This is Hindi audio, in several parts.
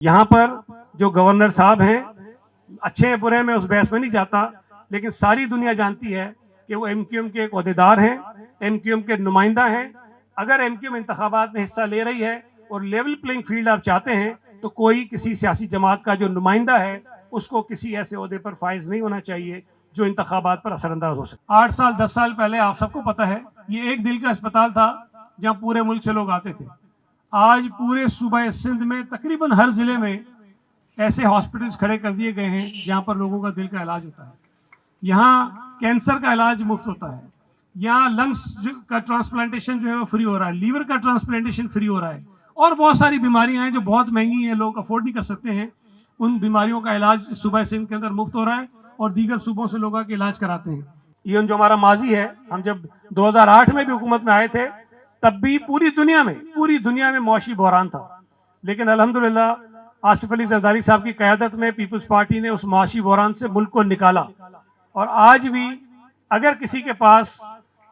यहाँ पर जो गवर्नर साहब हैं, अच्छे हैं बुरे में उस बहस में नहीं जाता, लेकिन सारी दुनिया जानती है कि वो एमक्यूएम के एक ओहदेदार हैं, एमक्यूएम के नुमाइंदा हैं। अगर एमक्यूएम इंतखाबात में हिस्सा ले रही है और लेवल प्लेइंग फील्ड आप चाहते हैं, तो कोई किसी सियासी जमात का जो नुमाइंदा है उसको किसी ऐसे ओहदे पर फाइज नहीं होना चाहिए जो इंतखाबात पर असरअंदाज हो सके। 8 साल 10 साल पहले आप सबको पता है ये एक दिल का अस्पताल था जहाँ पूरे मुल्क से लोग आते थे। आज पूरे सूबा सिंध में तकरीबन हर जिले में ऐसे हॉस्पिटल्स खड़े कर दिए गए हैं जहां पर लोगों का दिल का इलाज होता है। यहाँ कैंसर का इलाज मुफ्त होता है, यहाँ लंग्स का ट्रांसप्लांटेशन जो है वो फ्री हो रहा है, लीवर का ट्रांसप्लांटेशन फ्री हो रहा है, और बहुत सारी बीमारियां हैं जो बहुत महंगी हैं, लोग अफोर्ड नहीं कर सकते हैं। उन बीमारियों का इलाज सूबा सिंध के अंदर मुफ्त हो रहा है और दीगर सूबों से लोगों के इलाज कराते हैं। ये जो हमारा माजी है, हम जब 2008 में भी हुकूमत में आए थे तब भी पूरी दुनिया में मौशी बहरान था, लेकिन अल्हम्दुलिल्लाह आसिफ अली जरदारी साहब की क़यादत में पीपल्स पार्टी ने उस मौशी बहरान से मुल्क को निकाला। और आज भी अगर किसी के पास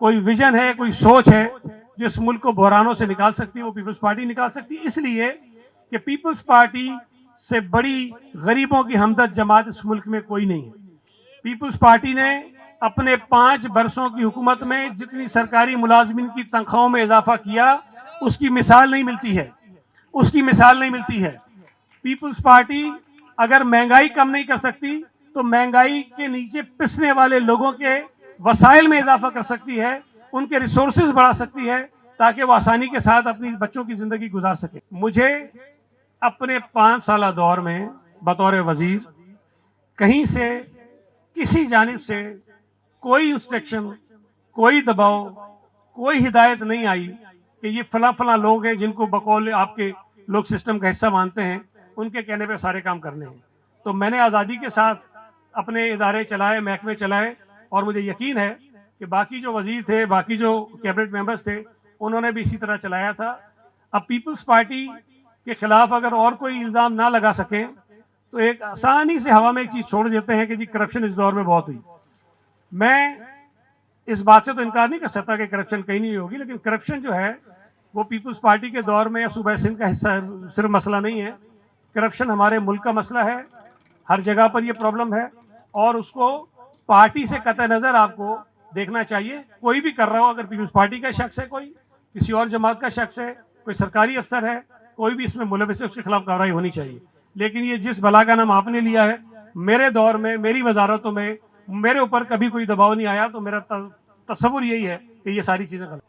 कोई विजन है, कोई सोच है जो इस मुल्क को बहरानों से निकाल सकती है, वो पीपल्स पार्टी निकाल सकती है। इसलिए कि पीपल्स पार्टी से बड़ी गरीबों की हमदर्द जमात इस मुल्क में कोई नहीं है। पीपल्स पार्टी ने अपने 5 बरसों की हुकूमत में जितनी सरकारी मुलाजमिन की तनख्वाहों में इजाफा किया उसकी मिसाल नहीं मिलती है। पीपल्स पार्टी अगर महंगाई कम नहीं कर सकती तो महंगाई के नीचे पिसने वाले लोगों के वसाइल में इजाफा कर सकती है, उनके रिसोर्सेज बढ़ा सकती है ताकि वो आसानी के साथ अपनी बच्चों की जिंदगी गुजार सके। मुझे अपने 5 साल दौर में बतौर वजीर कहीं से किसी जानिब से कोई इंस्ट्रक्शन, कोई दबाव, कोई हिदायत नहीं आई कि ये फला लोग हैं जिनको बकौल आपके लोग सिस्टम का हिस्सा मानते हैं, उनके कहने पे सारे काम करने हैं। तो मैंने आज़ादी के साथ अपने इदारे चलाए, महकमे चलाए, और मुझे यकीन है कि बाकी जो वजीर थे, बाकी जो कैबिनेट मेंबर्स थे, उन्होंने भी इसी तरह चलाया था। अब पीपल्स पार्टी के खिलाफ अगर और कोई इल्ज़ाम ना लगा सकें तो एक आसानी से हवा में एक चीज़ छोड़ देते हैं कि जी करप्शन इस दौर में बहुत हुई। मैं इस बात से तो इनकार नहीं कर सकता कि करप्शन कहीं नहीं होगी, लेकिन करप्शन जो है वो पीपल्स पार्टी के दौर में या सूबा सिंध का हिस्सा सिर्फ मसला नहीं है। करप्शन हमारे मुल्क का मसला है, हर जगह पर ये प्रॉब्लम है, और उसको पार्टी से कतई नज़र आपको देखना चाहिए। कोई भी कर रहा हो, अगर पीपल्स पार्टी का शख्स है, कोई किसी और जमात का शख्स है, कोई सरकारी अफसर है, कोई भी इसमें मुलविस है, उसके खिलाफ कार्रवाई होनी चाहिए। लेकिन ये जिस बला का नाम आपने लिया है, मेरे दौर में, मेरी वजारतों में मेरे ऊपर कभी कोई दबाव नहीं आया, तो मेरा तस्वुर यही है कि ये सारी चीज़ें गलत।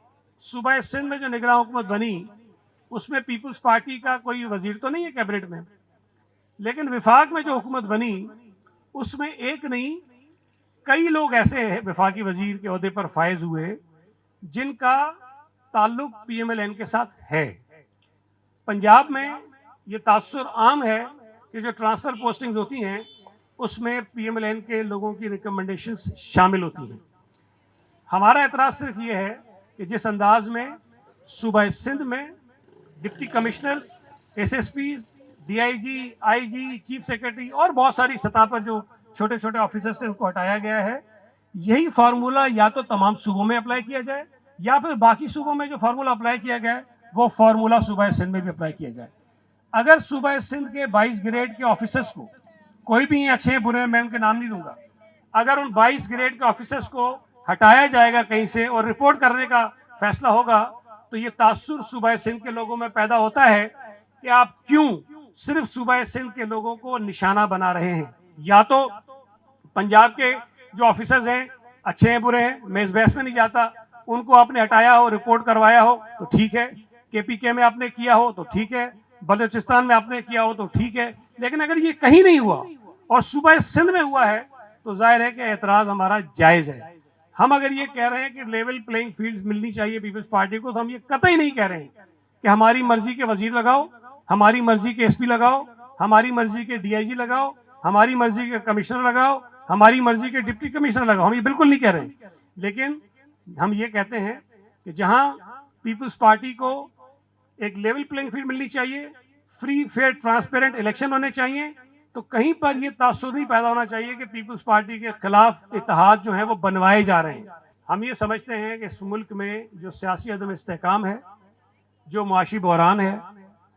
सूबा सिंध में जो निगरान हुकूमत बनी उसमें पीपल्स पार्टी का कोई वजीर तो नहीं है कैबिनेट में, लेकिन विफाक में जो हुकूमत बनी उसमें एक नहीं कई लोग ऐसे विफाकी वजीर के ओहदे पर फायज हुए जिनका ताल्लुक पीएमएलएन के साथ है। पंजाब में ये तासुर आम है कि जो ट्रांसफर पोस्टिंग्स होती हैं उसमें पीएमएलएन के लोगों की रिकमेंडेशंस शामिल होती हैं। हमारा एतराज़ सिर्फ ये है कि जिस अंदाज में सूबा सिंध में deputy commissioners, SSPs, DIG, IG, chief secretary और बहुत सारी सतह पर जो छोटे छोटे ऑफिसर्स थे उनको हटाया गया है, यही फार्मूला या तो तमाम सूबों में अप्लाई किया जाए या फिर बाकी सूबों में जो फार्मूला अप्लाई किया गया है वो फार्मूला सूबा सिंध में भी अप्लाई किया जाए। अगर सूबा सिंध के 22 ग्रेड के ऑफिसर्स को, कोई भी अच्छे बुरे, मैं उनके नाम नहीं दूंगा, अगर उन 22 ग्रेड के ऑफिसर्स को हटाया जाएगा कहीं से और रिपोर्ट करने का फैसला होगा, तो ये तासुर सूबा सिंध के लोगों में पैदा होता है कि आप क्यों सिर्फ सूबा सिंध के लोगों को निशाना बना रहे हैं। या तो पंजाब के जो ऑफिसर्स हैं, अच्छे हैं बुरे हैं, मैं इस बहस में नहीं जाता, उनको आपने हटाया हो, रिपोर्ट करवाया हो तो ठीक है, केपीके में आपने किया हो तो ठीक है, बलूचिस्तान में आपने किया हो तो ठीक है, लेकिन अगर ये कहीं नहीं हुआ और सूबा सिंध में हुआ है तो जाहिर है कि एतराज़ हमारा जायज़ है। हम अगर ये कह रहे हैं कि लेवल प्लेइंग फील्ड मिलनी चाहिए पीपल्स पार्टी को, तो हम ये कतई नहीं कह रहे हैं कि हमारी मर्जी के वजीर लगाओ, हमारी मर्जी के एसपी लगाओ, हमारी मर्जी के डीआईजी लगाओ, हमारी मर्जी के कमिश्नर लगाओ, हमारी मर्जी के डिप्टी कमिश्नर लगाओ, हम ये बिल्कुल नहीं कह रहे हैं। लेकिन हम ये कहते हैं कि जहां पीपल्स पार्टी को एक लेवल प्लेइंग फील्ड मिलनी चाहिए, फ्री फेयर ट्रांसपेरेंट इलेक्शन होने चाहिए, तो कहीं पर ये तासुर नहीं पैदा होना चाहिए कि पीपल्स पार्टी के खिलाफ इत्तेहाद जो है वो बनवाए जा रहे हैं। हम ये समझते हैं कि इस मुल्क में जो सियासी अदम इस्तेहकाम है, जो मुआशी बहरान है,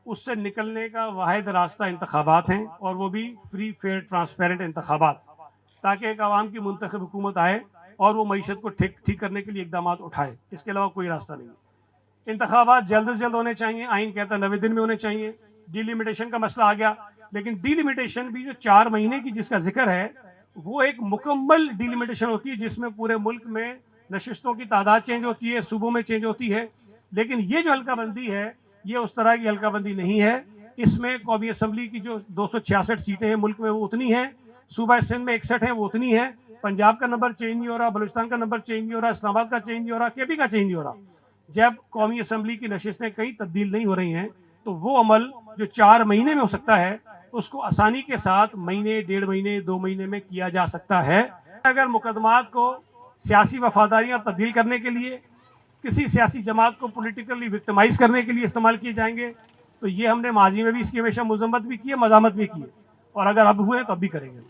उससे निकलने का वाहिद रास्ता इंतखाबात हैं, और वो भी फ्री फेयर ट्रांसपेरेंट इंतखाबात, ताकि एक आवाम की मुंतखब हुकूमत आए और वो मीशत को ठीक करने के लिए इकदाम उठाए। इसके अलावा कोई रास्ता नहीं है। इंतखाबात जल्द से जल्द होने चाहिए, आइन कहता है 90 दिन में होने चाहिए। डिलिमिटेशन का मसला आ गया, लेकिन डिलिमिटेशन भी जो 4 महीने की जिसका जिक्र है, वो एक मुकम्मल डिलिमिटेशन होती है जिसमें पूरे मुल्क में नशिस्तों की तादाद चेंज होती है, सूबों में चेंज होती है। लेकिन ये जो हल्काबंदी है, ये उस तरह की हल्काबंदी नहीं है। इसमें कौमी असम्बली की जो 266 सीटें हैं मुल्क में वो उतनी हैं, सूबा सिंध में 61 हैं वो उतनी है, पंजाब का नंबर चेंज नहीं हो रहा, बलूचिस्तान का नंबर चेंज नहीं हो रहा, इस्लामाबाद का चेंज नहीं हो रहा, केपी का चेंज नहीं हो रहा। जब कौमी असम्बली की नशिस्तें कहीं तब्दील नहीं हो रही हैं, तो वो अमल जो 4 महीने में हो सकता है, उसको आसानी के साथ महीने, 1.5 महीने, 2 महीने में किया जा सकता है। अगर मुकदमात को सियासी वफादारियां तब्दील करने के लिए, किसी सियासी जमात को पॉलिटिकली विक्टिमाइज करने के लिए इस्तेमाल किए जाएंगे, तो ये हमने माजी में भी इसकी हमेशा मजम्मत भी की है, मजामत भी की है, और अगर अब हुए तो अब भी करेंगे।